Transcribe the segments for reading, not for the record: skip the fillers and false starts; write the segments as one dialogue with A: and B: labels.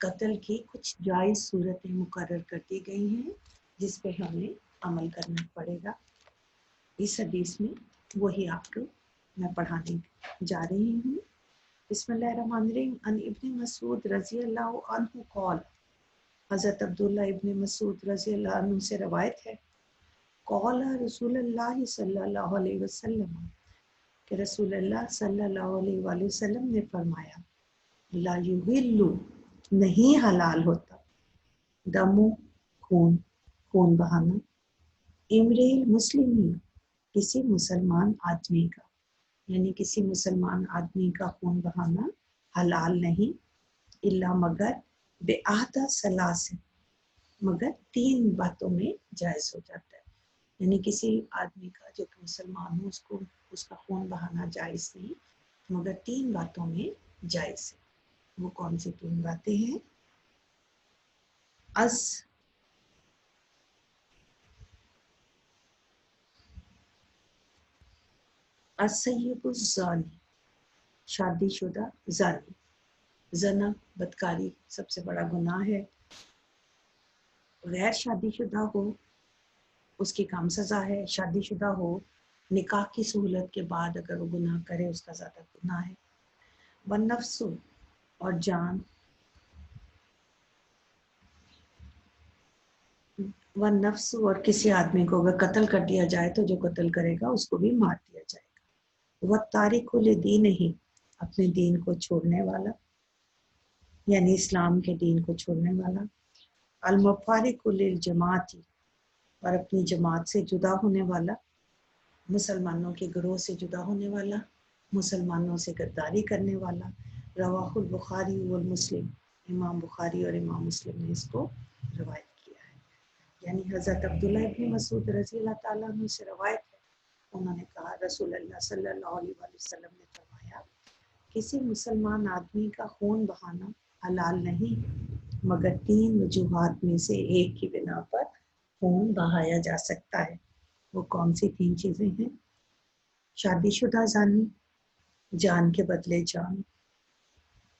A: قتل کی کچھ جائز صورتیں مقرر کر دی گئی ہیں جس پہ ہمیں عمل کرنا پڑے گا. اس حدیث میں وہی آپ کو میں پڑھانے جا رہی ہوں. بسم اللہ الرحمن الرحیم. ان ابن مسعود رضی اللہ عنہ قال, حضرت عبداللہ ابن مسعود رضی اللہ عنہ سے روایت ہے, قال رسول اللہ صلی اللہ علیہ وسلم, کہ رسول اللہ صلی اللہ علیہ وآلہ وسلم نے فرمایا, لا یحل, نہیں حلال ہوتا, دم, خون بہانا, امرئ مسلم, کسی مسلمان آدمی کا, یعنی کسی مسلمان آدمی کا خون بہانا حلال نہیں, الا مگر بِأَحْدَ ثلاث, مگر 3 باتوں میں جائز ہو جاتا ہے. یعنی کسی آدمی کا جو کہ مسلمان ہو اس کا خون بہانا جائز نہیں, مگر 3 باتوں میں جائز ہے. وہ کون سی 3 باتیں ہیں؟ السیب الزانی, شادی شدہ زانی. زنا بدکاری سب سے بڑا گناہ ہے. غیر شادی شدہ ہو اس کی کم سزا ہے, شادی شدہ ہو نکاح کی سہولت کے بعد اگر وہ گناہ کرے اس کا زیادہ گناہ ہے. والنفس, اور جان, والنفس, اور کسی آدمی کو اگر قتل کر دیا جائے تو جو قتل کرے گا اس کو بھی مار دیا جائے گا. والتارک لدینہ, اپنے دین کو چھوڑنے والا, یعنی اسلام کے دین کو چھوڑنے والا. المفارق للجماعت, اور اپنی جماعت سے جدا ہونے والا, مسلمانوں کے گروہ سے جدا ہونے والا, مسلمانوں سے غداری کرنے والا. رواہ البخاری والمسلم, امام بخاری اور امام مسلم نے اس کو روایت کیا ہے. یعنی حضرت عبداللہ ابن مسعود رضی اللہ تعالیٰ عنہ سے روایت ہے, انہوں نے کہا رسول اللہ صلی اللہ علیہ وآلہ وسلم نے فرمایا, کسی مسلمان آدمی کا خون بہانا حلال نہیں مگر 3 وجوہات میں سے ایک کی بنا پر خون بہایا جا سکتا ہے. وہ کون سی 3 چیزیں ہیں؟ شادی شدہ زانی, جان کے بدلے جان,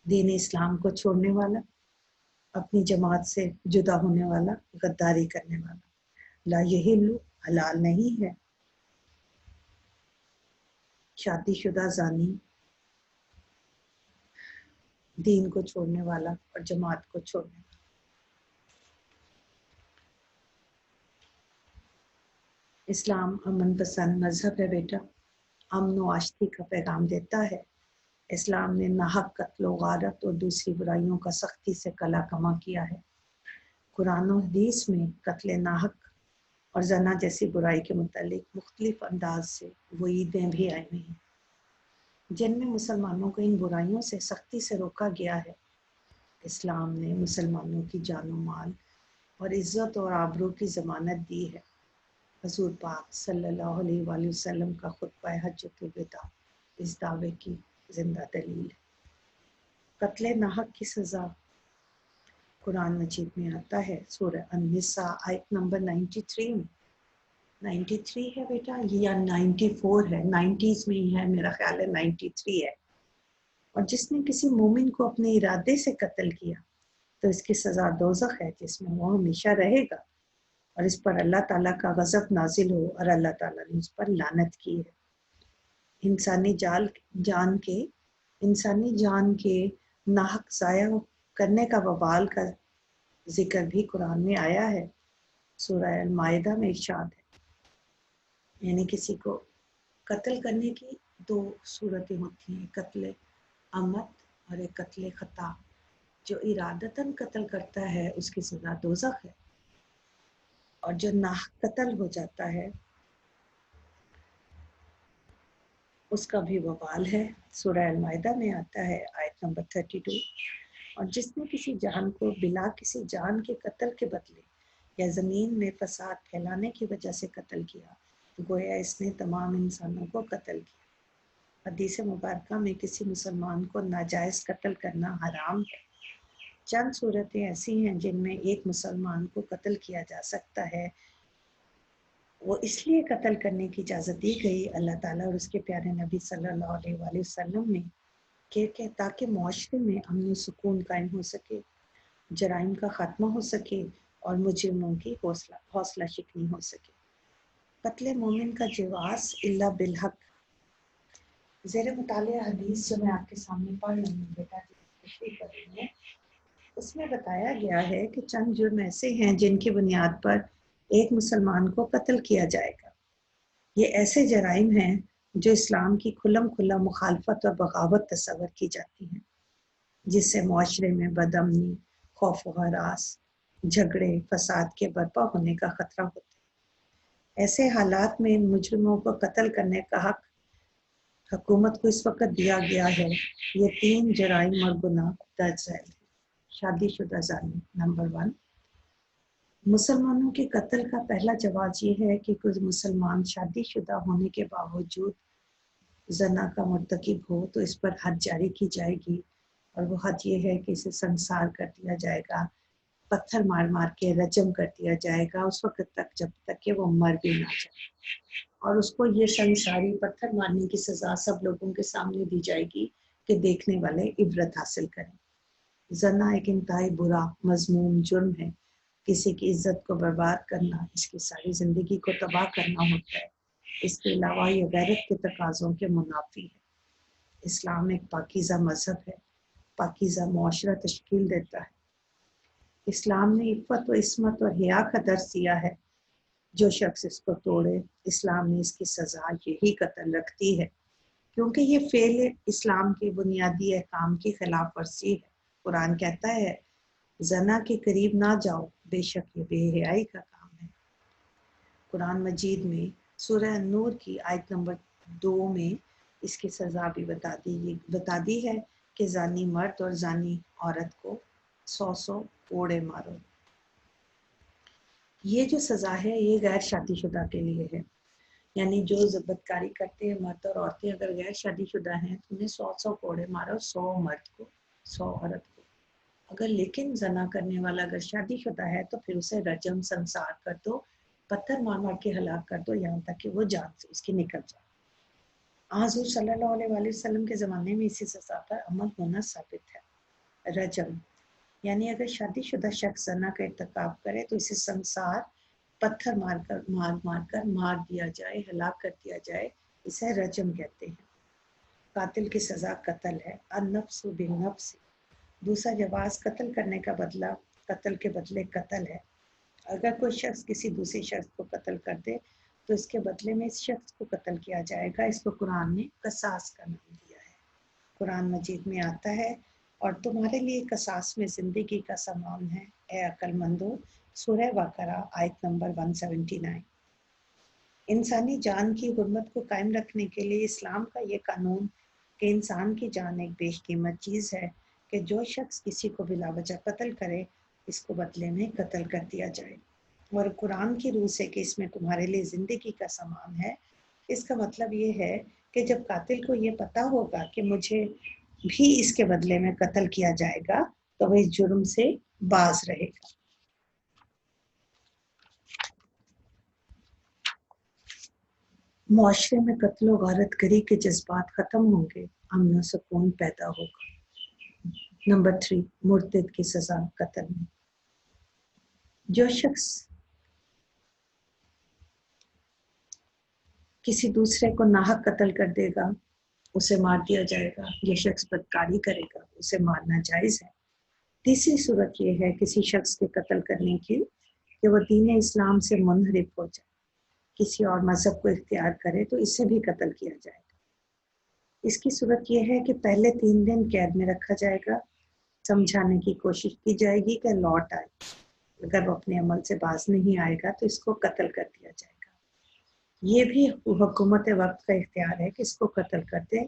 A: دین اسلام کو چھوڑنے والا, اپنی جماعت سے جدا ہونے والا, غداری کرنے والا. لا یحل, حلال نہیں ہے, شادی شدہ زانی, دین کو چھوڑنے والا اور جماعت کو چھوڑنے والا. اسلام امن پسند مذہب ہے بیٹا, امن و آشتی کا پیغام دیتا ہے. اسلام نے ناحق قتل و غارت اور دوسری برائیوں کا سختی سے کلا کما کیا ہے. قرآن و حدیث میں قتل ناحق اور زنا جیسی برائی کے متعلق مختلف انداز سے وعیدیں بھی آئی ہوئی ہیں جن میں مسلمانوں کو ان برائیوں سے سختی سے روکا گیا ہے. اسلام نے مسلمانوں کی جان و مال اور عزت اور آبرو کی ضمانت دی ہے. حضور پاک صلی اللہ علیہ وآلہ وسلم کا خطبہ حجۃ الوداع اس دعوے کی زندہ دلیل ہے. قتل ناحق کی سزا قرآن مجید میں آتا ہے, سورہ النساء آیت نمبر 93 میں. 93 ہے بیٹا یا 94 ہے, 90s میں ہی ہے میرا خیال ہے, 93 ہے. اور جس نے کسی مومن کو اپنے ارادے سے قتل کیا تو اس کی سزا دوزخ ہے جس میں وہ ہمیشہ رہے گا, اور اس پر اللہ تعالیٰ کا غضب نازل ہو اور اللہ تعالیٰ نے اس پر لعنت کی ہے. انسانی جان کے ناحق ضائع کرنے کا وبال کا ذکر بھی قرآن میں آیا ہے. سورہ المائدہ میں ارشاد ہے, یعنی کسی کو قتل کرنے کی 2 صورتیں ہوتی ہیں, قتل عمد اور ایک قتل خطا. جو ارادتاً قتل کرتا ہے اس کی سزا دوزخ ہے, اور جو ناحق قتل ہو جاتا ہے اس کا بھی وبال ہے. سورہ المائدہ میں آتا ہے آیت نمبر 32. اور جس نے کسی جان کو بلا کسی جان کے قتل کے بدلے یا زمین میں فساد پھیلانے کی وجہ سے قتل کیا تو گویا اس نے تمام انسانوں کو قتل کیا. حدیث مبارکہ میں کسی مسلمان کو ناجائز قتل کرنا حرام ہے. چند صورتیں ایسی ہیں جن میں ایک مسلمان کو قتل کیا جا سکتا ہے. وہ اس لیے قتل کرنے کی اجازت دی گئی اللہ تعالیٰ اور اس کے پیارے نبی صلی اللہ علیہ وآلہ وسلم نے کہ تاکہ معاشرے میں امن و سکون قائم ہو سکے جرائم کا خاتمہ ہو سکے اور مجرموں کی حوصلہ شکنی ہو سکے۔ قتل مومن کا جواز الا بالحق۔ زیر مطالعہ حدیث جو میں آپ کے سامنے پڑھ رہی ہوں بیٹا تشریح کر رہی ہوں، اس میں بتایا گیا ہے کہ چند جرم ایسے ہیں جن کی بنیاد پر ایک مسلمان کو قتل کیا جائے گا۔ یہ ایسے جرائم ہیں جو اسلام کی کھلم کھلا مخالفت اور بغاوت تصور کی جاتی ہیں، جس سے معاشرے میں بدامنی، خوف و ہراس، جھگڑے، فساد کے برپا ہونے کا خطرہ ہوتا ہے۔ ایسے حالات میں ان مجرموں کو قتل کرنے کا حق حکومت کو اس وقت دیا گیا ہے۔ یہ 3 جرائم اور گناہ درج ذیل ہیں۔ شادی شدہ زانی نمبر 1۔ مسلمانوں کے قتل کا پہلا جواز یہ ہے کہ کوئی مسلمان شادی شدہ ہونے کے باوجود زنا کا مرتکب ہو تو اس پر حد جاری کی جائے گی، اور وہ حد یہ ہے کہ اسے سنسار کر دیا جائے گا، پتھر مار مار کے رجم کر دیا جائے گا اس وقت تک جب تک کہ وہ مر بھی نہ جائے، اور اس کو یہ سنساری پتھر مارنے کی سزا سب لوگوں کے سامنے دی جائے گی کہ دیکھنے والے عبرت حاصل کریں۔ زنا ایک انتہائی برا مذموم جرم ہے۔ کسی کی عزت کو برباد کرنا، اس کی ساری زندگی کو تباہ کرنا ہوتا ہے۔ اس کے علاوہ یہ غیرت کے تقاضوں کے منافی ہے۔ اسلام ایک پاکیزہ مذہب ہے، پاکیزہ معاشرہ تشکیل دیتا ہے۔ اسلام نے عفت و عصمت اور حیا کا درس دیا ہے۔ جو شخص اس کو توڑے، اسلام نے اس کی سزا یہی قتل رکھتی ہے، کیونکہ یہ فعل اسلام کے بنیادی احکام کی خلاف ورزی ہے۔ قرآن کہتا ہے زنا کے قریب نہ جاؤ، بے شک یہ بے حیائی کا کام ہے۔ قرآن مجید میں سورہ نور کی آیت نمبر 2 میں اس کی سزا بھی بتا دی ہے کہ زانی مرد اور زانی عورت کو 100 کوڑے مارو۔ یہ جو سزا ہے یہ غیر شادی شدہ کے لیے ہے، یعنی جو بدکاری کرتے ہیں مرد اور عورتیں اگر غیر شادی شدہ ہیں تو انہیں 100 کوڑے مارو، 100 مرد کو 100 عورت کو۔ اگر لیکن زنا کرنے والا اگر شادی شدہ ہے تو پھر اسے رجم سنسار کر دو، پتھر مار مار کے ہلاک کر دو یہاں تک کہ وہ جان سے اس کی نکل جائے۔ حضور صلی اللہ علیہ وآلہ وسلم کے زمانے میں اسی سزا پر عمل ہونا ثابت ہے۔ رجم یعنی اگر شادی شدہ شخص زنا کا ارتکاب کرے تو اسے سنسار پتھر مار کر مار دیا جائے، ہلاک کر دیا جائے، اسے رجم کہتے ہیں۔ قاتل کی سزا قتل ہے، النفس بالنفس۔ دوسرا جواز قتل کرنے کا بدلہ قتل کے بدلے قتل ہے۔ اگر کوئی شخص کسی دوسرے شخص کو قتل کر دے تو اس کے بدلے میں اس شخص کو قتل کیا جائے گا۔ اس کو قرآن نے قصاص کا نام دیا ہے۔ قرآن مجید میں آتا ہے اور تمہارے لیے قصاص میں زندگی کا سامان ہے اے عقل مندو، سورہ بقرہ آیت نمبر 179۔ انسانی جان کی حرمت کو قائم رکھنے کے لیے اسلام کا یہ قانون کہ انسان کی جان ایک بیش قیمت چیز ہے کہ جو شخص کسی کو بلا وجہ قتل کرے اس کو بدلے میں قتل کر دیا جائے، اور قرآن کی روح سے کہ اس میں تمہارے لیے زندگی کا سامان ہے، اس کا مطلب یہ ہے کہ جب قاتل کو یہ پتا ہوگا کہ مجھے بھی اس کے بدلے میں قتل کیا جائے گا تو وہ اس جرم سے باز رہے گا۔ معاشرے میں قتل و غارت گری کے جذبات ختم ہوں گے، امن و سکون پیدا ہوگا۔ نمبر 3، مرتد کی سزا قتل میں۔ جو شخص کسی دوسرے کو ناحق قتل کر دے گا اسے مار دیا جائے گا۔ جو شخص بدکاری کرے گا اسے مارنا جائز ہے۔ تیسری صورت یہ ہے کسی شخص کے قتل کرنے کی کہ وہ دین اسلام سے منحرف ہو جائے، کسی اور مذہب کو اختیار کرے تو اسے بھی قتل کیا جائے گا۔ اس کی صورت یہ ہے کہ پہلے 3 دن قید میں رکھا جائے گا، سمجھانے کی کوشش کی جائے گی کہ لوٹ آئے۔ اگر وہ اپنے عمل سے باز نہیں آئے گا تو اس کو قتل کر دیا جائے گا۔ یہ بھی حکومت وقت کا اختیار ہے کہ اس کو قتل کر دے،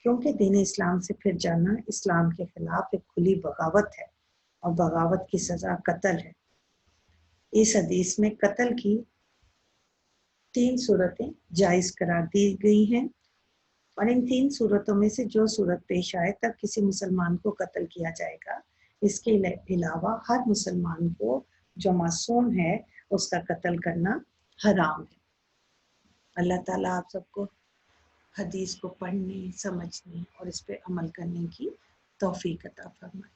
A: کیونکہ دین اسلام سے پھر جانا اسلام کے خلاف ایک کھلی بغاوت ہے، اور بغاوت کی سزا قتل ہے۔ اس حدیث میں قتل کی 3 صورتیں جائز قرار دی گئی ہیں، اور ان 3 صورتوں میں سے جو صورت پیش آئے تب کسی مسلمان کو قتل کیا جائے گا۔ اس کے علاوہ ہر مسلمان کو جو معصوم ہے اس کا قتل کرنا حرام ہے۔ اللہ تعالیٰ آپ سب کو حدیث کو پڑھنے، سمجھنے اور اس پہ عمل کرنے کی توفیق عطا فرمائے۔